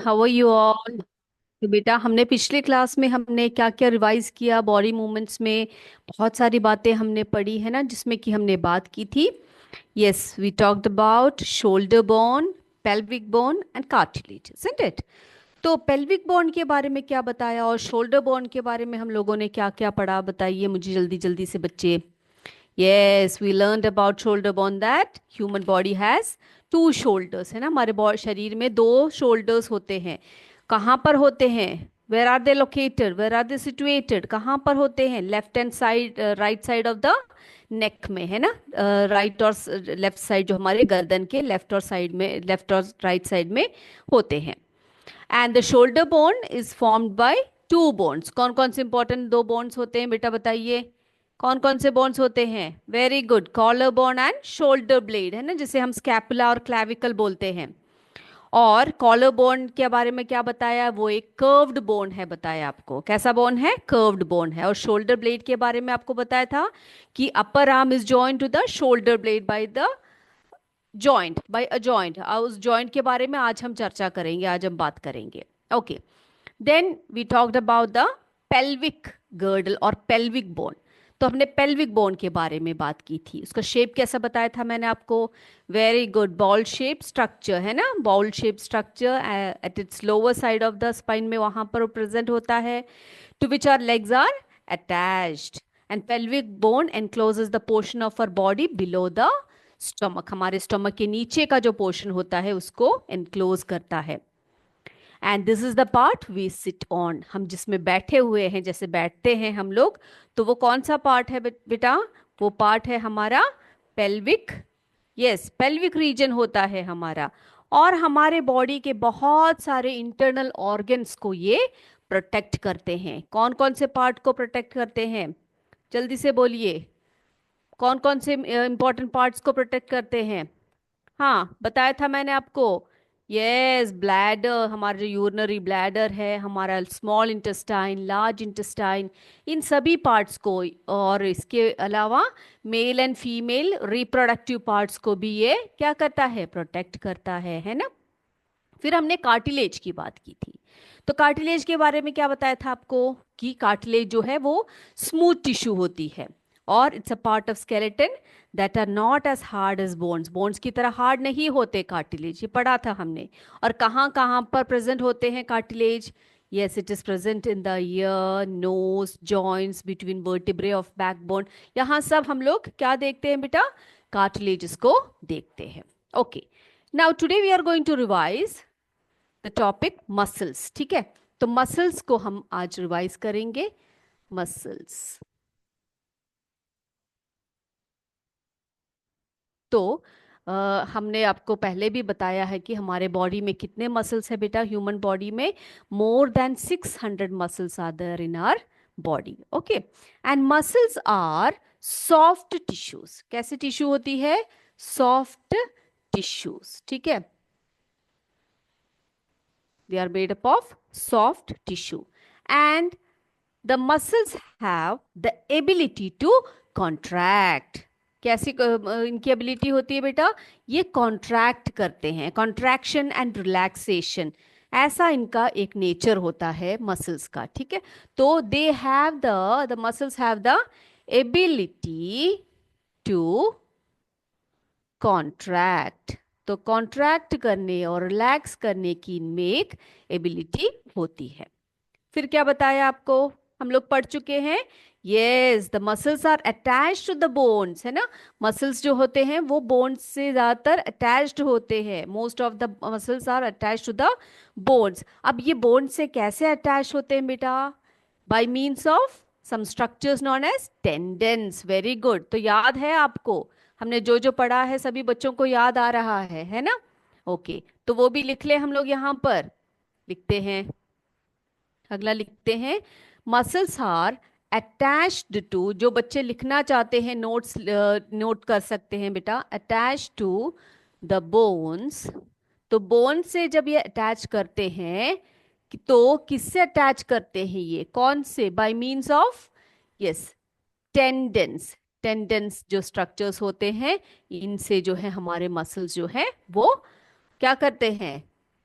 How are you all. तो बेटा हमने पिछले क्लास में हमने क्या क्या रिवाइज किया बॉडी मूवमेंट्स में। बहुत सारी बातें हमने पढ़ी है ना, जिसमें कि हमने बात की थी। Yes, we talked about shoulder bone, pelvic bone and cartilage, isn't it. तो पेल्विक बोन के बारे में क्या बताया और शोल्डर बोन के बारे में हम लोगों ने क्या क्या पढ़ा, बताइए मुझे जल्दी जल्दी से बच्चे। Yes, we learned about shoulder bone that human body has two shoulders, है ना। हमारे शरीर में दो shoulders होते हैं। कहाँ पर होते हैं? Where are they located? Where are they situated? कहाँ पर होते हैं? Left hand side, right side of the neck में, है ना। राइट और लेफ्ट साइड, जो हमारे गर्दन के लेफ्ट और साइड में, लेफ्ट और राइट साइड में होते हैं। And the shoulder bone is formed by two bones. कौन कौन से इंपॉर्टेंट दो बोन्स होते हैं बेटा, बताइए। कौन कौन से बोन्स होते हैं? Very good, collar bone and shoulder blade, है ना, जिसे हम स्कैपुला और क्लैविकल बोलते हैं। और कॉलर बोन के बारे में क्या बताया? वो एक कर्व्ड बोन है, बताया आपको। कैसा बोन है? कर्व्ड बोन है। और शोल्डर ब्लेड के बारे में आपको बताया था कि upper arm is joint to the shoulder blade by the joint, by a joint. उस जॉइंट के बारे में आज हम चर्चा करेंगे, आज हम बात करेंगे। Okay, then we talked about the pelvic girdle और पेल्विक बोन। तो हमने पेल्विक बोन के बारे में बात की थी। उसका शेप कैसा बताया था मैंने आपको? Very good, ball shape structure, है ना। Ball shape structure at its lower side of the spine में वहां पर प्रेजेंट होता है, to which are legs are attached. And pelvic bone encloses the portion of our body below the stomach. हमारे stomach के नीचे का जो पोर्शन होता है उसको एनक्लोज करता है। And this is the part we sit on. हम जिसमें बैठे हुए हैं, जैसे बैठते हैं हम लोग, तो वो कौन सा पार्ट है बेटा? वो पार्ट है हमारा पेल्विक। यस, पेल्विक रीजन होता है हमारा। और हमारे बॉडी के बहुत सारे इंटरनल ऑर्गन्स को ये प्रोटेक्ट करते हैं। कौन कौन से पार्ट को प्रोटेक्ट करते हैं? जल्दी से बोलिए। कौन कौन से इंपॉर्टेंट पार्ट्स को प्रोटेक्ट करते हैं? हाँ, बताया था मैंने आपको। यस, ब्लैडर, हमारा जो यूरिनरी ब्लैडर है, हमारा स्मॉल इंटेस्टाइन, लार्ज इंटेस्टाइन, इन सभी पार्ट्स को। और इसके अलावा male and female reproductive parts को भी ये क्या करता है? प्रोटेक्ट करता है ना। फिर हमने कार्टिलेज की बात की थी। तो कार्टिलेज के बारे में क्या बताया था आपको? कि कार्टिलेज जो है वो स्मूथ टिश्यू होती है, और it's a part of skeleton that are not as hard as bones. Bones की तरह हार्ड नहीं होते कार्टिलेज, ये पढ़ा था हमने। और कहाँ कहाँ पर प्रेजेंट होते हैं cartilage? yes, it is present in the ear, nose, joints, between vertebrae of backbone। यहाँ सब हम लोग क्या देखते हैं बेटा? कार्टिलेज को देखते हैं। Okay, now today we are going to revise the topic muscles. ठीक है, तो मसल्स को हम आज रिवाइज करेंगे। मसल्स, तो हमने आपको पहले भी बताया है कि हमारे बॉडी में कितने मसल्स है बेटा। ह्यूमन बॉडी में more than 600 muscles are there in our body. Okay, and muscles are soft tissues. कैसे टिश्यू होती है? सॉफ्ट टिश्यूज, ठीक है। They are made up of soft tissue, and the muscles have the ability to contract। कैसी इनकी ability होती है बेटा? ये कॉन्ट्रैक्ट करते हैं, कॉन्ट्रैक्शन एंड रिलैक्सेशन, ऐसा इनका एक नेचर होता है मसल्स का। ठीक है, तो they have the muscles have the ability to contract. तो कॉन्ट्रैक्ट करने और रिलैक्स करने की इनमें एक एबिलिटी होती है। फिर क्या बताया आपको? हम लोग पढ़ चुके हैं। Yes, the muscles are attached to the bones, है ना। मसल्स जो होते हैं वो बोन्स से ज्यादातर अटैच्ड होते हैं। Most of the muscles are attached to the bones. अब ये बोन्स से कैसे अटैच होते हैं बेटा? By means of some structures known as tendons. Very good, तो याद है आपको? हमने जो जो पढ़ा है सभी बच्चों को याद आ रहा है ना। ओके, तो वो भी लिख ले हम लोग यहाँ पर। लिखते हैं, अगला लिखते हैं। मसल्स आर अटैच्ड टू, जो बच्चे लिखना चाहते हैं नोट्स नोट कर सकते हैं बेटा। Attach to the bones. तो बोन से जब ये अटैच करते हैं, तो किससे अटैच करते हैं? ये कौन से? By means of, yes, tendons. Tendons जो स्ट्रक्चर्स होते हैं, इनसे जो है हमारे मसल्स जो है वो क्या करते हैं?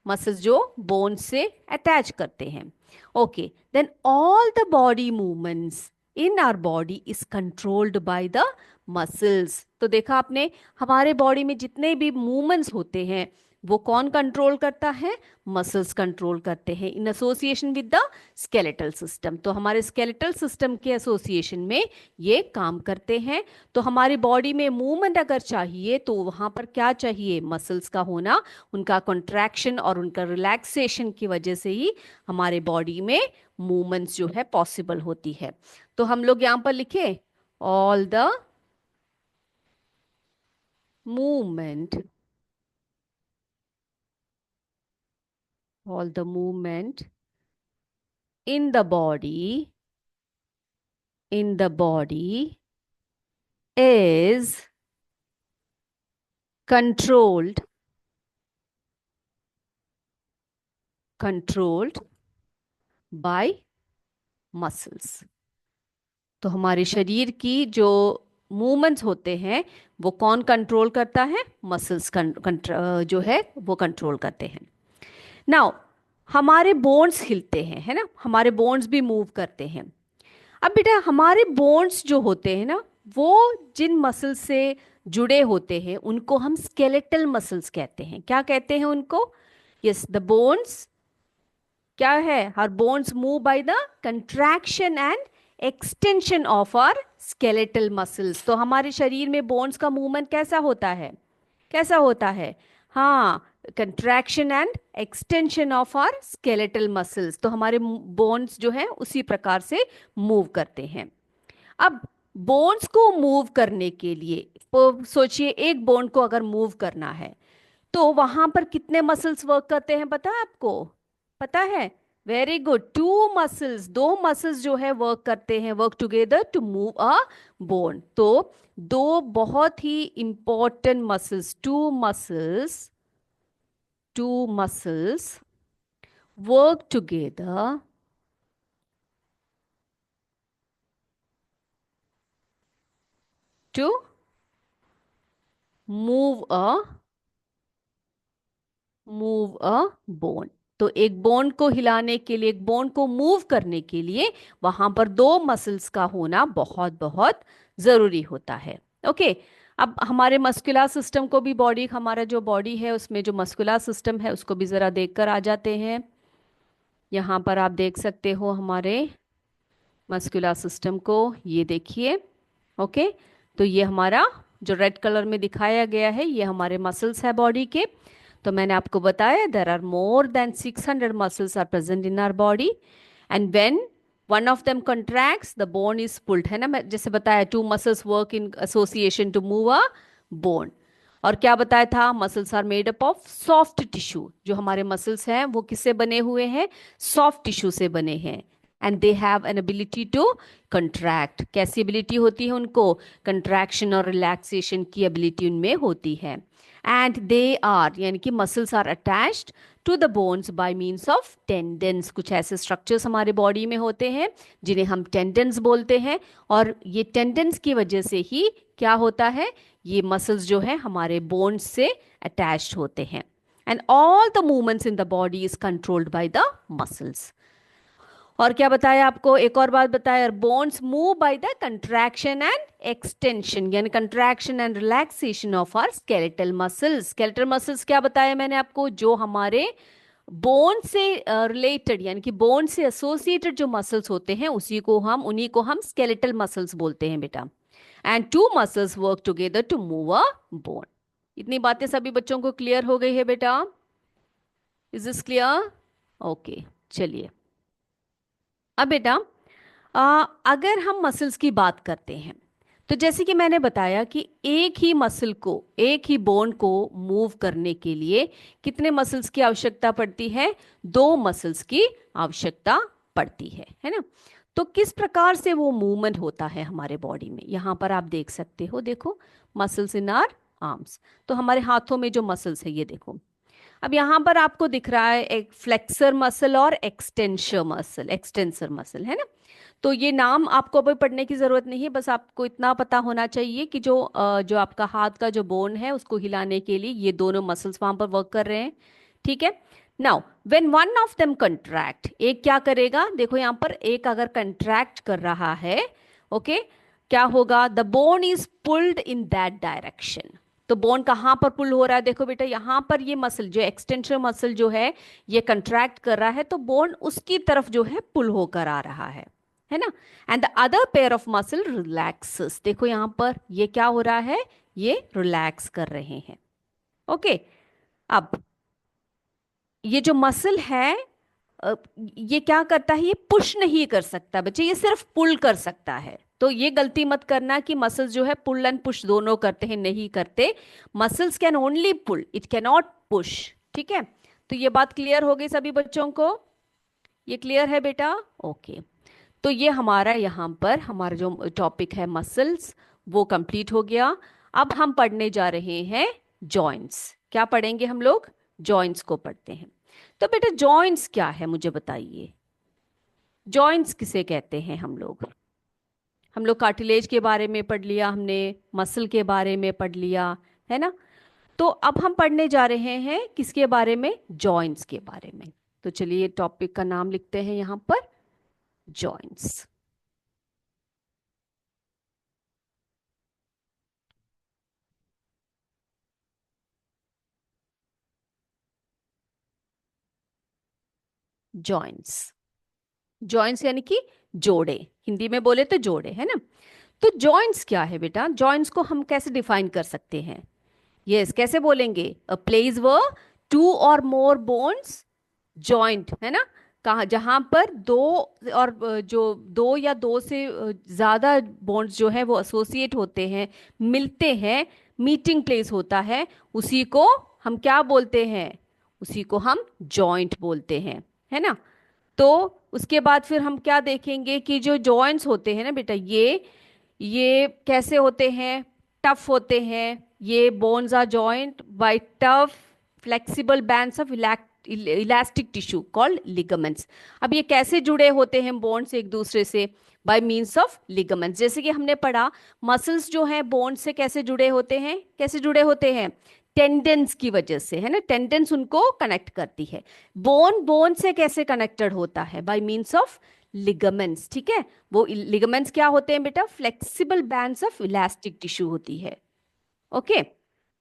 मसल्स जो बोन से अटैच करते हैं। Okay, then all the body movements in our body is controlled by the muscles. तो देखा आपने, हमारे बॉडी में जितने भी मूवमेंट्स होते हैं वो कौन कंट्रोल करता है? मसल्स कंट्रोल करते हैं in association with the skeletal system. तो हमारे स्केलेटल सिस्टम के एसोसिएशन में ये काम करते हैं। तो हमारी बॉडी में मूवमेंट अगर चाहिए तो वहां पर क्या चाहिए? मसल्स का होना, उनका कॉन्ट्रैक्शन और उनका रिलैक्सेशन की वजह से ही हमारे बॉडी में मूवमेंट्स जो है पॉसिबल होती है। तो हम लोग यहाँ पर लिखे all the movement, all the movement in the body, in the body is controlled, controlled by muscles। तो हमारे शरीर की जो मूवमेंट्स होते हैं वो कौन कंट्रोल करता है? मसल्स जो है वो कंट्रोल करते हैं। नाउ हमारे बोन्स हिलते हैं, है ना, हमारे बोन्स भी मूव करते हैं। अब बेटा हमारे बोन्स जो होते हैं ना, वो जिन मसल से जुड़े होते हैं उनको हम स्केलेटल मसल्स कहते हैं। क्या कहते हैं उनको? यस, द बोन्स क्या है? हर bones move by the contraction and extension of our skeletal muscles. तो हमारे शरीर में बोन्स का मूवमेंट कैसा होता है? कैसा होता है? हाँ, contraction and extension of our skeletal muscles. तो हमारे बोन्स जो है उसी प्रकार से मूव करते हैं। अब बोन्स को मूव करने के लिए सोचिए, एक बोन को अगर मूव करना है तो वहां पर कितने मसल्स वर्क करते हैं पता है आपको? पता है? वेरी गुड, टू मसल्स, दो मसल्स जो है वर्क करते हैं, work together to move a bone. तो दो बहुत ही important muscles, two muscles work together to move a bone. तो एक बोन को हिलाने के लिए, एक बोन को मूव करने के लिए वहां पर दो मसल्स का होना बहुत बहुत जरूरी होता है। ओके, अब हमारे मस्कुलर सिस्टम को भी, बॉडी, हमारा जो बॉडी है उसमें जो मस्कुलर सिस्टम है उसको भी जरा देखकर आ जाते हैं। यहाँ पर आप देख सकते हो हमारे मस्कुलर सिस्टम को, ये देखिए। ओके, तो ये हमारा जो रेड कलर में दिखाया गया है ये हमारे मसल्स है बॉडी के। तो मैंने आपको बताया there are more than 600 muscles are present in our body, and when one of them contracts the bone is pulled, है ना, मैं जैसे बताया two muscles work in association to move a bone. और क्या बताया था? Muscles are made up of soft tissue. जो हमारे मसल्स हैं वो किससे बने हुए हैं? सॉफ्ट टिश्यू से बने हैं। And they have an ability to contract. कैसी एबिलिटी होती है उनको? कंट्रैक्शन और रिलैक्सेशन की एबिलिटी उनमें होती है। एंड दे आर, यानी कि muscles are attached to the bones by means of tendons. कुछ ऐसे स्ट्रक्चर्स हमारे बॉडी में होते हैं जिन्हें हम टेंडन्स बोलते हैं, और ये टेंडन्स की वजह से ही क्या होता है? ये मसल्स जो है हमारे बोन्स से अटैच्ड होते हैं। And all the movements in the body is controlled by the muscles. और क्या बताया आपको? एक और बात बताया, bones move by the contraction and extension, यानी contraction and relaxation of our skeletal muscles. Skeletal muscles क्या बताया मैंने आपको? जो हमारे बोन से रिलेटेड, यानी कि बोन से एसोसिएटेड जो मसल्स होते हैं उन्हीं को हम स्केलेटल मसल्स बोलते हैं बेटा। And two muscles work together to move a bone. इतनी बातें सभी बच्चों को क्लियर हो गई है बेटा? Is this clear? ओके, चलिए। अब बेटा अगर हम मसल्स की बात करते हैं तो जैसे कि मैंने बताया कि एक ही मसल को, एक ही बोन को मूव करने के लिए कितने मसल्स की आवश्यकता पड़ती है? दो मसल्स की आवश्यकता पड़ती है ना। तो किस प्रकार से वो मूवमेंट होता है हमारे बॉडी में? यहाँ पर आप देख सकते हो, देखो, मसल्स इन आर आर्म्स। तो हमारे हाथों में जो मसल्स है ये देखो। अब यहाँ पर आपको दिख रहा है एक फ्लेक्सर मसल और एक्सटेंसर मसल, है ना। तो ये नाम आपको अभी पढ़ने की जरूरत नहीं है, बस आपको इतना पता होना चाहिए कि जो आपका हाथ का जो बोन है उसको हिलाने के लिए ये दोनों मसल्स वहां पर वर्क कर रहे हैं। ठीक है। Now when one of them contract, एक क्या करेगा, देखो यहां पर एक अगर कंट्रैक्ट कर रहा है, ओके, क्या होगा, the bone is pulled in that direction. तो बोन कहाँ पर पुल हो रहा है, देखो बेटा यहां पर ये मसल जो एक्सटेंशन मसल जो है ये कंट्रैक्ट कर रहा है, तो बोन उसकी तरफ जो है पुल होकर आ रहा है ना। And the other pair of muscle relaxes, देखो यहां पर ये क्या हो रहा है, ये रिलैक्स कर रहे हैं। ओके, अब ये जो मसल है, अ, ये क्या करता है, ये पुश नहीं कर सकता बच्चे, ये सिर्फ पुल कर सकता है। तो ये गलती मत करना कि मसल्स जो है पुल एंड पुश दोनों करते हैं, नहीं करते। Muscles can only pull, it can not push. ठीक है, तो ये बात क्लियर हो गई सभी बच्चों को, ये क्लियर है बेटा? ओके, तो ये हमारा यहाँ पर हमारा जो टॉपिक है मसल्स वो कंप्लीट हो गया। अब हम पढ़ने जा रहे हैं जॉइंट्स। क्या पढ़ेंगे हम लोग? जॉइंट्स को पढ़ते हैं। तो बेटा जॉइंट्स क्या है मुझे बताइए, जॉइंट्स किसे कहते हैं? हम लोग कार्टिलेज के बारे में पढ़ लिया हमने, मसल के बारे में पढ़ लिया, है ना। तो अब हम पढ़ने जा रहे हैं किसके बारे में? जॉइंट्स के बारे में। तो चलिए टॉपिक का नाम लिखते हैं यहां पर, जॉइंट्स। जॉइंट्स, जॉइंट्स यानी कि जोड़े, हिंदी में बोले तो जोड़े, है ना। तो जॉइंट्स क्या है बेटा? जॉइंट्स को हम कैसे डिफाइन कर सकते हैं? यस, कैसे बोलेंगे? अ प्लेस व टू और मोर बोन्स जॉइंट, है ना। कहा जहां पर दो और जो दो या दो से ज्यादा बॉन्ड्स जो है वो एसोसिएट होते हैं, मिलते हैं, मीटिंग प्लेस होता है, उसी को हम क्या बोलते हैं? उसी को हम जॉइंट बोलते हैं, है ना। तो उसके बाद फिर हम क्या देखेंगे कि जो जॉइंट्स होते हैं ना बेटा, ये कैसे होते हैं? टफ होते हैं। ये bones are joined bye tough flexible bands of elastic tissue called ligaments. अब ये कैसे जुड़े होते हैं बोन्स एक दूसरे से? By means of ligaments. जैसे कि हमने पढ़ा मसल्स जो हैं बोन्स से कैसे जुड़े होते हैं, कैसे जुड़े होते हैं? टेंडेंस की वजह से, है ना, टेंडेंस उनको कनेक्ट करती है। बोन बोन से कैसे कनेक्टेड होता है? Bye means of ligaments. ठीक है, वो लिगामेंट्स क्या होते हैं बेटा? Flexible bands of elastic tissue होती है। Okay,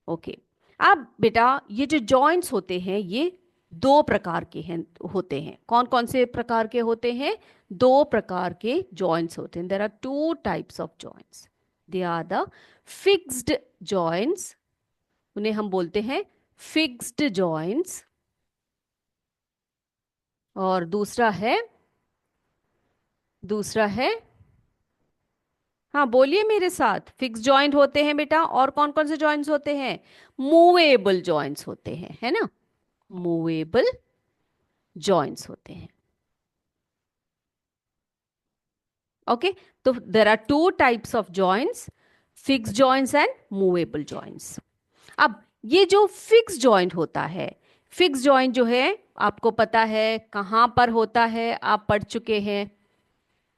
okay. अब बेटा ये जो जॉइंट्स होते हैं ये दो प्रकार के हैं, होते हैं। कौन कौन से प्रकार के होते हैं? दो प्रकार के जॉइंट्स होते हैं। There are two types of joints. They are the fixed joints, उन्हें हम बोलते हैं फिक्स्ड जॉइंट्स। और दूसरा है, हाँ बोलिए मेरे साथ, फिक्स जॉइंट होते हैं बेटा। और कौन कौन से जॉइंट्स होते हैं? मूवेबल जॉइंट्स होते हैं, है ना, मूवेबल जॉइंट्स होते हैं। ओके, तो there are two types of joints, fix joints and movable joints. अब ये जो फिक्स जॉइंट होता है, फिक्स जॉइंट जो है आपको पता है कहाँ पर होता है, आप पढ़ चुके हैं,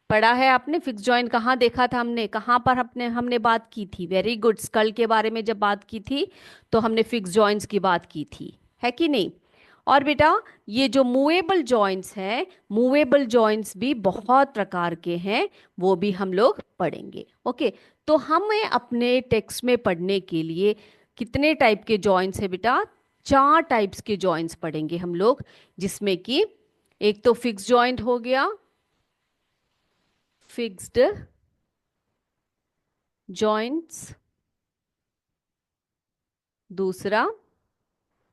पढ़ा है आपने फिक्स जॉइंट कहाँ देखा था हमने, कहाँ पर अपने हमने बात की थी? वेरी गुड, स्कल के बारे में जब बात की थी तो हमने फिक्स जॉइंट्स की बात की थी, है कि नहीं। और बेटा ये जो मूवेबल जॉइंट्स हैं, मूवेबल जॉइंट्स भी बहुत प्रकार के हैं, वो भी हम लोग पढ़ेंगे। ओके, तो हमें अपने टेक्स्ट में पढ़ने के लिए कितने टाइप के जॉइंट्स है बेटा? चार टाइप्स के जॉइंट्स पढ़ेंगे हम लोग, जिसमें कि एक तो फिक्स जॉइंट हो गया, फिक्स्ड जॉइंट्स। दूसरा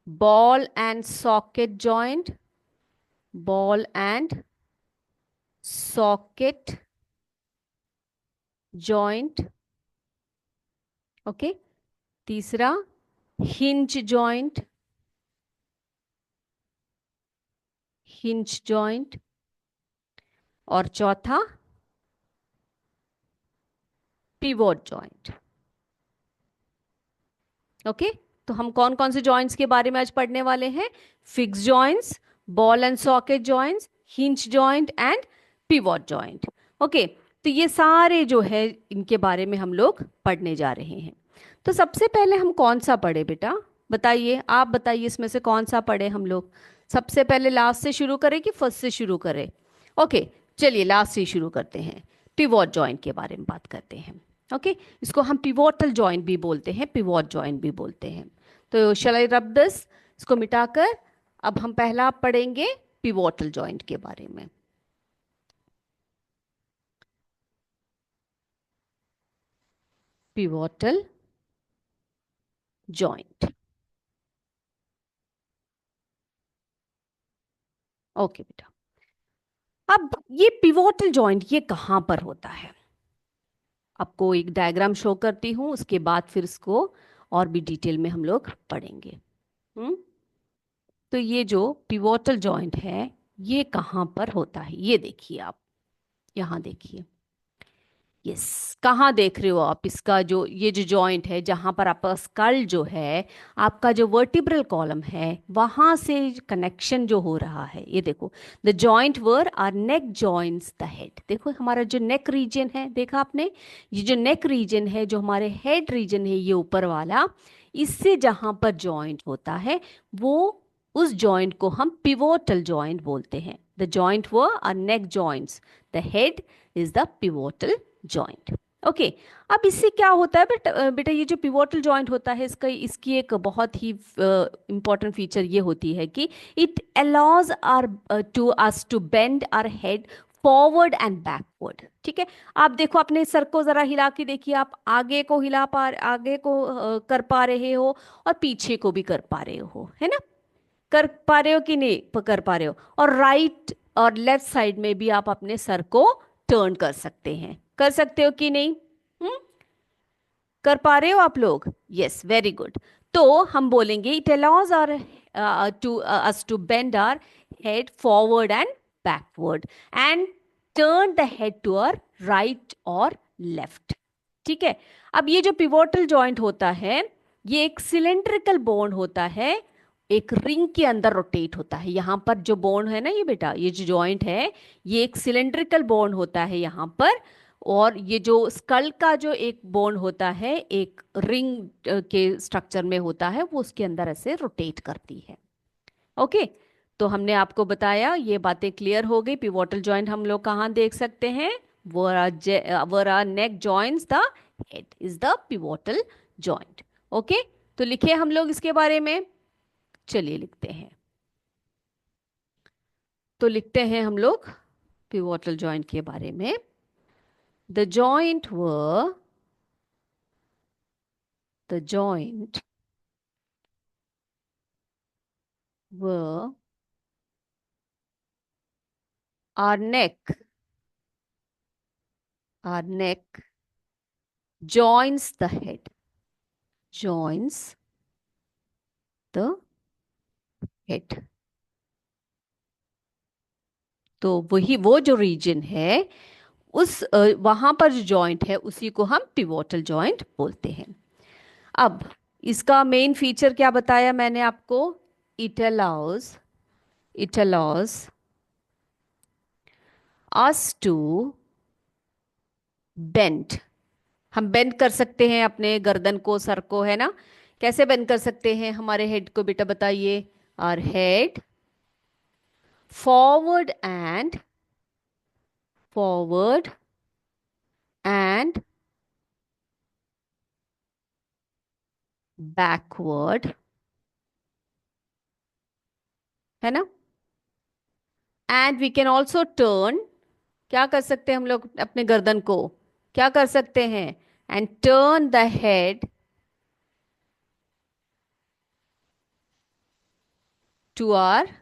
ball and socket joint, ball and socket joint. Okay, तीसरा हिंज जॉइंट, हिंज जॉइंट। और चौथा पिवोट जॉइंट। ओके, तो हम कौन कौन से जॉइंट्स के बारे में आज पढ़ने वाले हैं? Fix joints, ball and socket joints, hinge joint and pivot joint. Okay, तो ये सारे जो है इनके बारे में हम लोग पढ़ने जा रहे हैं। तो सबसे पहले हम कौन सा पढ़े बेटा? बताइए, आप बताइए इसमें से कौन सा पढ़े हम लोग? सबसे पहले लास्ट से शुरू करें कि फर्स्ट से शुरू करें? ओके, चलिए लास्ट से ही शुरू करते हैं। पिवोट जॉइंट के बारे में बात करते हैं। ओके, इसको हम पिवोटल जॉइंट भी बोलते हैं, पिवोट जॉइंट भी बोलते हैं। तो शैल आई रब दिस? इसको मिटाकर अब हम पहला पढ़ेंगे पिवोटल जॉइंट के बारे में। Pivotal joint. ओके बेटा, अब ये पिवोटल जॉइंट ये कहाँ पर होता है? आपको एक डायग्राम शो करती हूँ, उसके बाद फिर इसको और भी डिटेल में हम लोग पढ़ेंगे। हम्म तो ये जो पिवोटल जॉइंट है ये कहाँ पर होता है, ये देखिए आप, यहाँ देखिए। यस, कहाँ देख रहे हो आप इसका जो ये जो जॉइंट है, जहां पर आपका स्कल जो है, आपका जो वर्टिब्रल कॉलम है, वहां से कनेक्शन जो हो रहा है, ये देखो। The joint where our neck joints the head. देखो हमारा जो नेक रीजन है, देखा आपने, ये जो नेक रीजन है, जो हमारे हेड रीजन है, ये ऊपर वाला, इससे जहां पर जॉइंट होता है वो, उस जॉइंट को हम पिवोटल जॉइंट बोलते हैं। The joint where our neck joints the head is the pivotal joint. Okay, अब इससे क्या होता है बेटा, बेटा ये जो पिवोटल जॉइंट होता है, इसका इसकी एक बहुत ही इंपॉर्टेंट फीचर ये होती है कि it allows our to us to bend our head forward and backward. ठीक है, आप देखो अपने सर को जरा हिला के देखिए, आप आगे को आगे को कर पा रहे हो और पीछे को भी कर पा रहे हो, है ना? कर पा रहे हो कि नहीं कर पा रहे हो? और राइट और लेफ्ट साइड में भी आप अपने सर को टर्न कर सकते हैं, कर सकते हो कि नहीं? हम्म कर पा रहे हो आप लोग? Yes, very good. तो हम बोलेंगे it allows our to us to bend our head forward and backward and turn the head to our right और लेफ्ट। ठीक है, अब ये जो पिवोटल जॉइंट होता है, ये एक सिलेंड्रिकल बोन होता है, एक रिंग के अंदर रोटेट होता है। यहाँ पर जो बोन है ना ये बेटा, ये जो जॉइंट है, ये एक सिलेंड्रिकल बोन होता है यहाँ पर। और ये जो स्कल का जो एक बोन होता है, एक रिंग के स्ट्रक्चर में होता है, वो उसके अंदर ऐसे रोटेट करती है। ओके, तो हमने आपको बताया, ये बातें क्लियर हो गई। पिवोटल जॉइंट हम लोग कहाँ देख सकते हैं? Where our neck joints the head is the pivotal joint. Okay, तो लिखे हम लोग इसके बारे में। चलिए लिखते हैं। तो लिखते हैं हम लोग पिवोटल जॉइंट के बारे में। The joint were the joint were our neck joins the head, joins the head। तो वही वो जो रीजन है, उस वहां पर जो जॉइंट है उसी को हम पिवोटल जॉइंट बोलते हैं। अब इसका मेन फीचर क्या बताया मैंने आपको? It allows it allows us to bend. हम बेंड कर सकते हैं अपने गर्दन को, सर को, है ना? कैसे बेंड कर सकते हैं हमारे हेड को बेटा, बताइए? Our head forward forward and backward, है ना? And we can also turn. क्या कर सकते हैं हम लोग अपने गर्दन को? क्या कर सकते हैं? And turn the head to our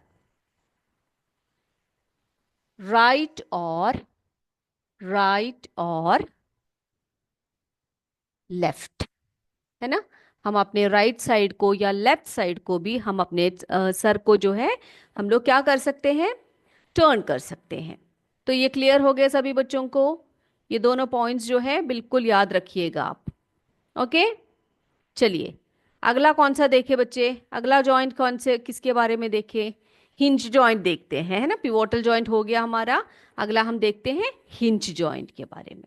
right और लेफ्ट, है ना? हम अपने राइट साइड को या लेफ्ट साइड को भी हम अपने सर को जो है, हम लोग क्या कर सकते हैं? टर्न कर सकते हैं। तो ये क्लियर हो गया सभी बच्चों को? ये दोनों पॉइंट्स जो है बिल्कुल याद रखिएगा आप। ओके, चलिए अगला कौन सा देखे बच्चे? अगला जॉइंट कौन से, किसके बारे में देखे? हिंज जॉइंट देखते हैं, है ना? पिवोटल जॉइंट हो गया हमारा। अगला हम देखते हैं हिंज जॉइंट के बारे में।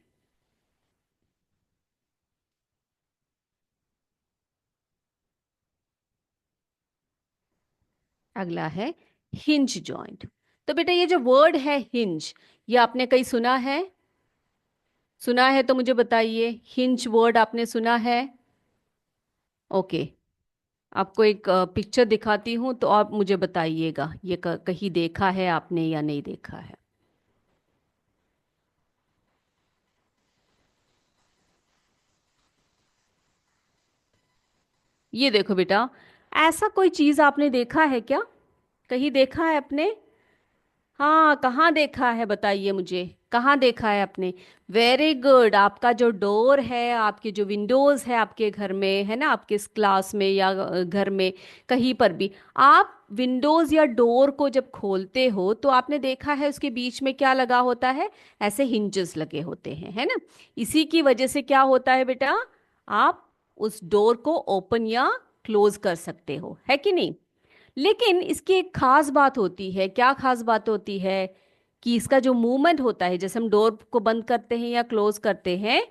अगला है हिंज जॉइंट। तो बेटा ये जो वर्ड है हिंज, ये आपने कहीं सुना है? सुना है तो मुझे बताइए, हिंज वर्ड आपने सुना है? ओके, आपको एक पिक्चर दिखाती हूँ तो आप मुझे बताइएगा ये कहीं देखा है आपने या नहीं देखा है। ये देखो बेटा, ऐसा कोई चीज आपने देखा है क्या? कहीं देखा है आपने? हाँ, कहाँ देखा है बताइए मुझे, कहाँ देखा है आपने? Very good. आपका जो डोर है, आपके जो विंडोज है आपके घर में, है ना, आपके इस क्लास में या घर में, कहीं पर भी आप विंडोज या डोर को जब खोलते हो तो आपने देखा है उसके बीच में क्या लगा होता है? ऐसे हिंजेस लगे होते हैं, है ना। इसी की वजह से क्या होता है बेटा, आप उस डोर को ओपन या क्लोज कर सकते हो, है कि नहीं। लेकिन इसकी एक खास बात होती है। क्या खास बात होती है? कि इसका जो मूवमेंट होता है, जैसे हम डोर को बंद करते हैं या क्लोज करते हैं,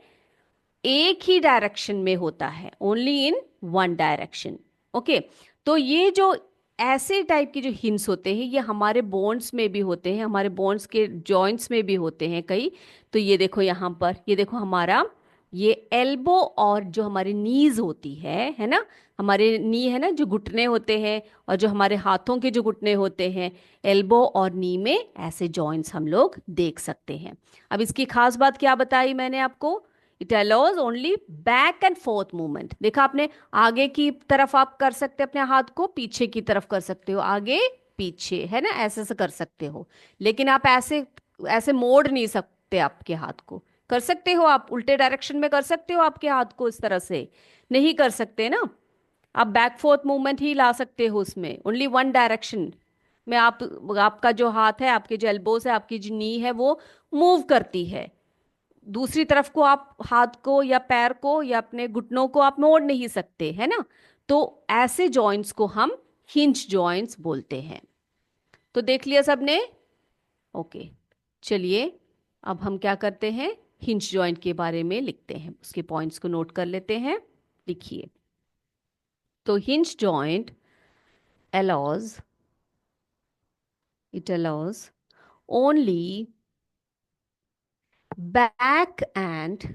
एक ही डायरेक्शन में होता है, only in one direction. Okay. तो ये जो ऐसे टाइप के जो हिंस होते हैं, ये हमारे बोन्स में भी होते हैं, हमारे बोन्स के जॉइंट्स में भी होते हैं कई। तो ये देखो यहाँ पर, ये देखो हमारा ये एल्बो और जो हमारी नीज होती है ना, हमारे नी है ना जो घुटने होते हैं, और जो हमारे हाथों के जो घुटने होते हैं, एल्बो और नी में ऐसे जॉइंट्स हम लोग देख सकते हैं। अब इसकी खास बात क्या बताई मैंने आपको? It allows only back and fourth movement. देखा आपने, आगे की तरफ आप कर सकते हैं अपने हाथ को, पीछे की तरफ कर सकते हो, आगे पीछे, है ना, ऐसे से कर सकते हो। लेकिन आप ऐसे ऐसे मोड़ नहीं सकते आपके हाथ को। कर सकते हो आप उल्टे डायरेक्शन में कर सकते हो आपके हाथ को, इस तरह से नहीं कर सकते ना। आप बैक फोर्थ मूवमेंट ही ला सकते हो उसमें, ओनली वन डायरेक्शन में आप, आपका जो हाथ है, आपके जो एल्बोस है, आपकी जो नी है, वो मूव करती है। दूसरी तरफ को आप हाथ को या पैर को या अपने घुटनों को आप मोड़ नहीं सकते, है ना। तो ऐसे जॉइंट्स को हम हिंज जॉइंट्स बोलते हैं। तो देख लिया सबने? ओके, चलिए अब हम क्या करते हैं, हिंज जॉइंट के बारे में लिखते हैं, उसके पॉइंट्स को नोट कर लेते हैं। लिखिए। तो hinge joint allows it allows only back and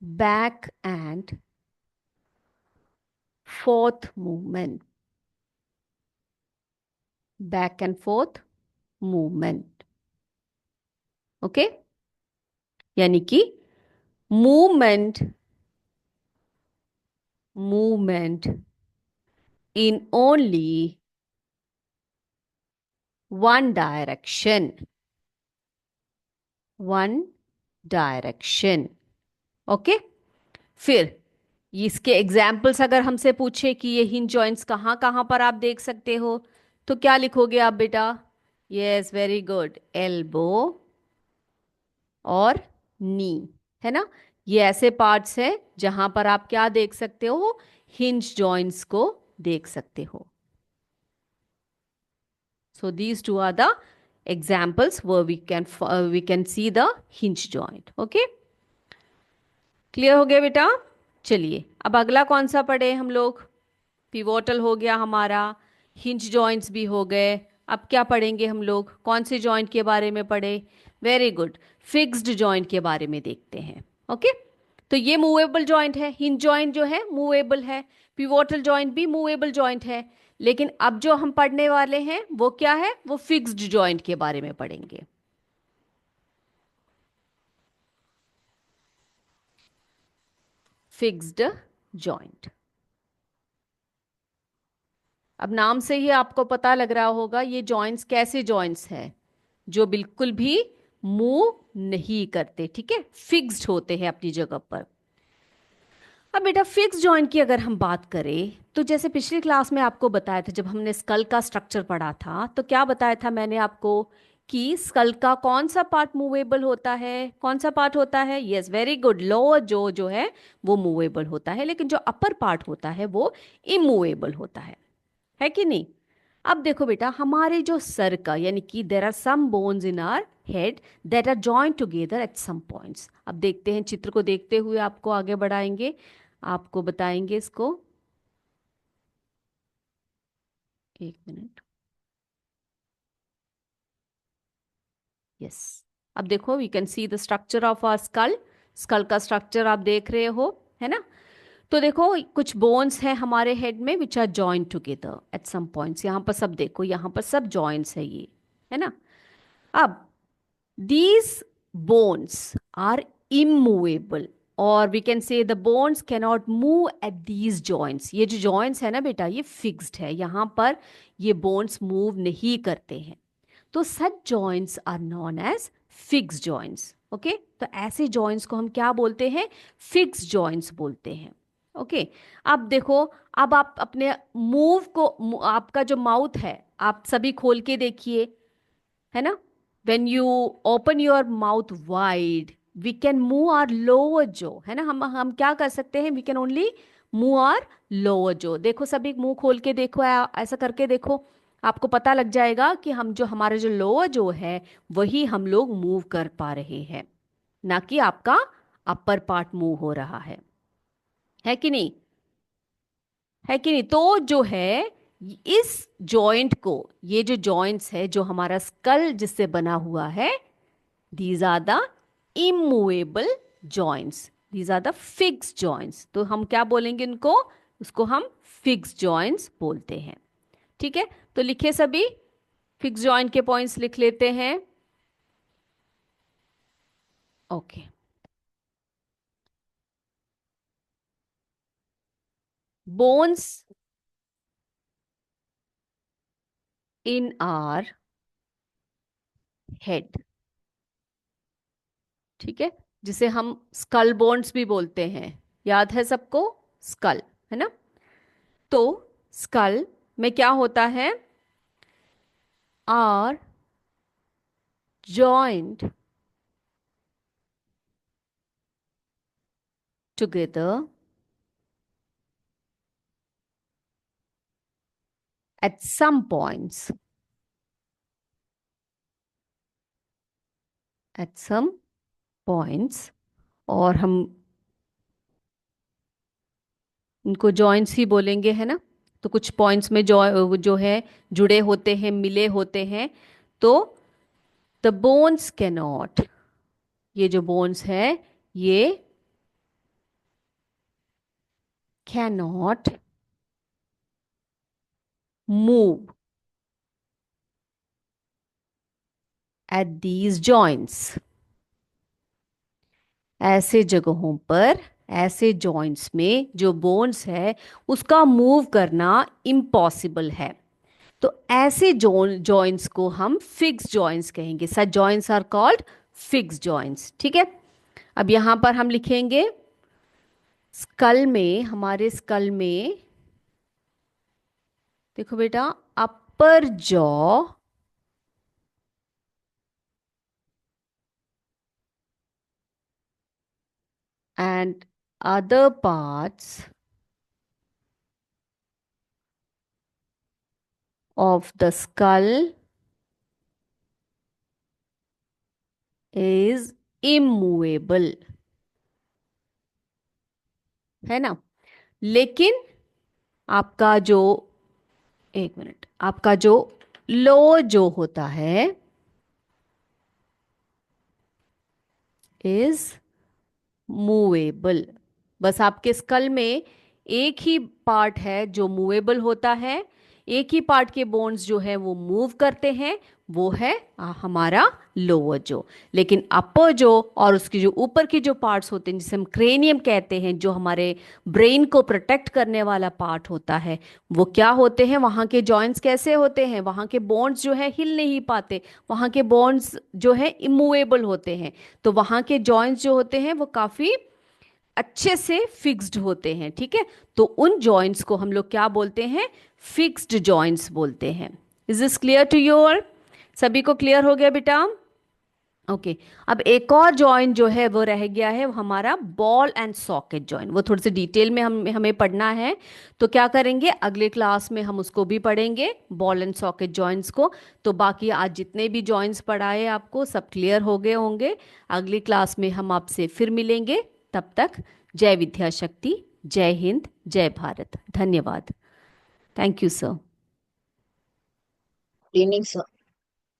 back and forth movement, back and forth movement। Okay, यानी कि movement, movement in only one direction, one direction. Okay. फिर इसके एग्जाम्पल्स अगर हमसे पूछे कि ये हिंज जॉइंट्स कहाँ कहाँ पर आप देख सकते हो, तो क्या लिखोगे आप बेटा? यस, वेरी गुड, एल्बो और नी, है ना। ये ऐसे पार्ट्स हैं जहां पर आप क्या देख सकते हो, हिंज जॉइंट्स को देख सकते हो। So these two are the examples where we can see the hinge joint. Okay, clear हो गया बेटा? चलिए अब अगला कौन सा पढ़े हम लोग? पिवोटल हो गया हमारा, हिंज जॉइंट्स भी हो गए। अब क्या पढ़ेंगे हम लोग, कौन से जॉइंट के बारे में पढ़े? वेरी गुड, फिक्स्ड जॉइंट के बारे में देखते हैं। ओके। तो ये मूवेबल जॉइंट है, हिंज जॉइंट जो है मूवेबल है, पिवोटल जॉइंट भी मूवेबल जॉइंट है। लेकिन अब जो हम पढ़ने वाले हैं वो क्या है, वो फिक्स्ड जॉइंट के बारे में पढ़ेंगे। फिक्स्ड जॉइंट, अब नाम से ही आपको पता लग रहा होगा ये जॉइंट्स कैसे जॉइंट्स हैं, जो बिल्कुल भी मूव नहीं करते, ठीक है, फिक्स्ड होते हैं अपनी जगह पर। अब बेटा फिक्स जॉइंट की अगर हम बात करें, तो जैसे पिछली क्लास में आपको बताया था, जब हमने स्कल का स्ट्रक्चर पढ़ा था, तो क्या बताया था मैंने आपको कि स्कल का कौन सा पार्ट मूवेबल होता है, कौन सा पार्ट होता है? Yes, very good, lower jaw है वो मूवेबल होता है, लेकिन जो अपर पार्ट होता है वो इमूवेबल होता है कि नहीं। अब देखो बेटा, हमारे जो सर का, यानी कि there are some bones in our head that are joint together at some points. अब देखते हैं, चित्र को देखते हुए आपको आगे बढ़ाएंगे, आपको बताएंगे इसको। 1 मिनट। यस, अब देखो we can see the structure of our skull. Skull का स्ट्रक्चर आप देख रहे हो, है ना। तो देखो कुछ बोन्स हैं हमारे हेड में which are joint together at some points. यहाँ पर सब देखो, यहाँ पर सब जॉइंट्स है ये, है ना। अब these bones are immovable, और we can say the bones cannot move at these joints। ये जो joints है ना बेटा, ये fixed है, यहाँ पर ये bones move नहीं करते हैं। तो such joints are known as fixed joints। Okay, तो ऐसे joints को हम क्या बोलते हैं? fixed joints बोलते हैं। ओके, अब देखो, अब आप अपने मूव को, आपका जो माउथ है आप सभी खोल के देखिए, है ना। When you open your mouth wide we can move our lower jaw, है ना। हम क्या कर सकते हैं? We can only move our lower jaw. देखो सभी मुंह खोल के देखो, ऐसा करके देखो, आपको पता लग जाएगा कि हम जो हमारा जो लोअर जो है वही हम लोग मूव कर पा रहे हैं, ना कि आपका अपर पार्ट मूव हो रहा है कि नहीं? है कि नहीं? तो जो है इस जॉइंट को, ये जो जॉइंट्स है जो हमारा स्कल जिससे बना हुआ है, these are the immovable joints, these are the fixed joints। तो हम क्या बोलेंगे इनको? उसको हम fixed joints बोलते हैं। ठीक है, तो लिखे सभी, फिक्स जॉइंट के पॉइंट्स लिख लेते हैं। Okay, bones in are head, ठीक है, जिसे हम स्कल बोन्स भी बोलते हैं। याद है सबको? स्कल, है ना। तो स्कल में क्या होता है? Our joint together at some points, at some points, और हम इनको जॉइंट्स ही बोलेंगे, है ना। तो कुछ पॉइंट्स में जो है जुड़े होते हैं, मिले होते हैं। तो द बोन्स कैनॉट, ये जो बोन्स है ये cannot move at these joints. ऐसे जगहों पर, ऐसे जॉइंट्स में जो बोन्स है उसका मूव करना इम्पॉसिबल है। तो ऐसे जॉइंट्स को हम फिक्स जॉइंट्स कहेंगे। Such joints are called fix joints. ठीक है, अब यहां पर हम लिखेंगे स्कल में, हमारे स्कल में देखो बेटा, अपर jaw and other parts of the skull is immovable, है ना। लेकिन आपका जो, एक मिनट, आपका जो लो जो होता है इज मूवेबल। बस आपके स्कल में एक ही पार्ट है जो मूवेबल होता है, एक ही पार्ट के बोन्स जो है वो मूव करते हैं, वो है हमारा लोअर जो। लेकिन अपर जो और उसकी जो ऊपर की जो पार्ट्स होते हैं जिसे हम क्रेनियम कहते हैं, जो हमारे ब्रेन को प्रोटेक्ट करने वाला पार्ट होता है, वो क्या होते हैं? वहाँ के जॉइंट्स कैसे होते हैं? वहाँ के बोन्स जो है हिल नहीं पाते, वहाँ के बोन्स जो है इमूवेबल होते हैं। तो वहाँ के जॉइंट्स जो होते हैं वो काफ़ी अच्छे से फिक्स्ड होते हैं। ठीक है, तो उन जॉइंट्स को हम लोग क्या बोलते हैं? फिक्स्ड जॉइंट्स बोलते हैं। Is this clear to you all? सभी को क्लियर हो गया बेटा? ओके, अब एक और जॉइंट जो है वो रह गया है, वो हमारा बॉल एंड सॉकेट जॉइंट। वो थोड़ी सी डिटेल में हमें पढ़ना है। तो क्या करेंगे, अगले क्लास में हम उसको भी पढ़ेंगे, बॉल एंड सॉकेट जॉइंट्स को। तो बाकी आज जितने भी जॉइंट्स पढ़ाए आपको सब क्लियर हो गए होंगे। अगली क्लास में हम आपसे फिर मिलेंगे। तब तक जय विद्या शक्ति, जय हिंद, जय भारत। धन्यवाद। Thank you sir. Evening sir.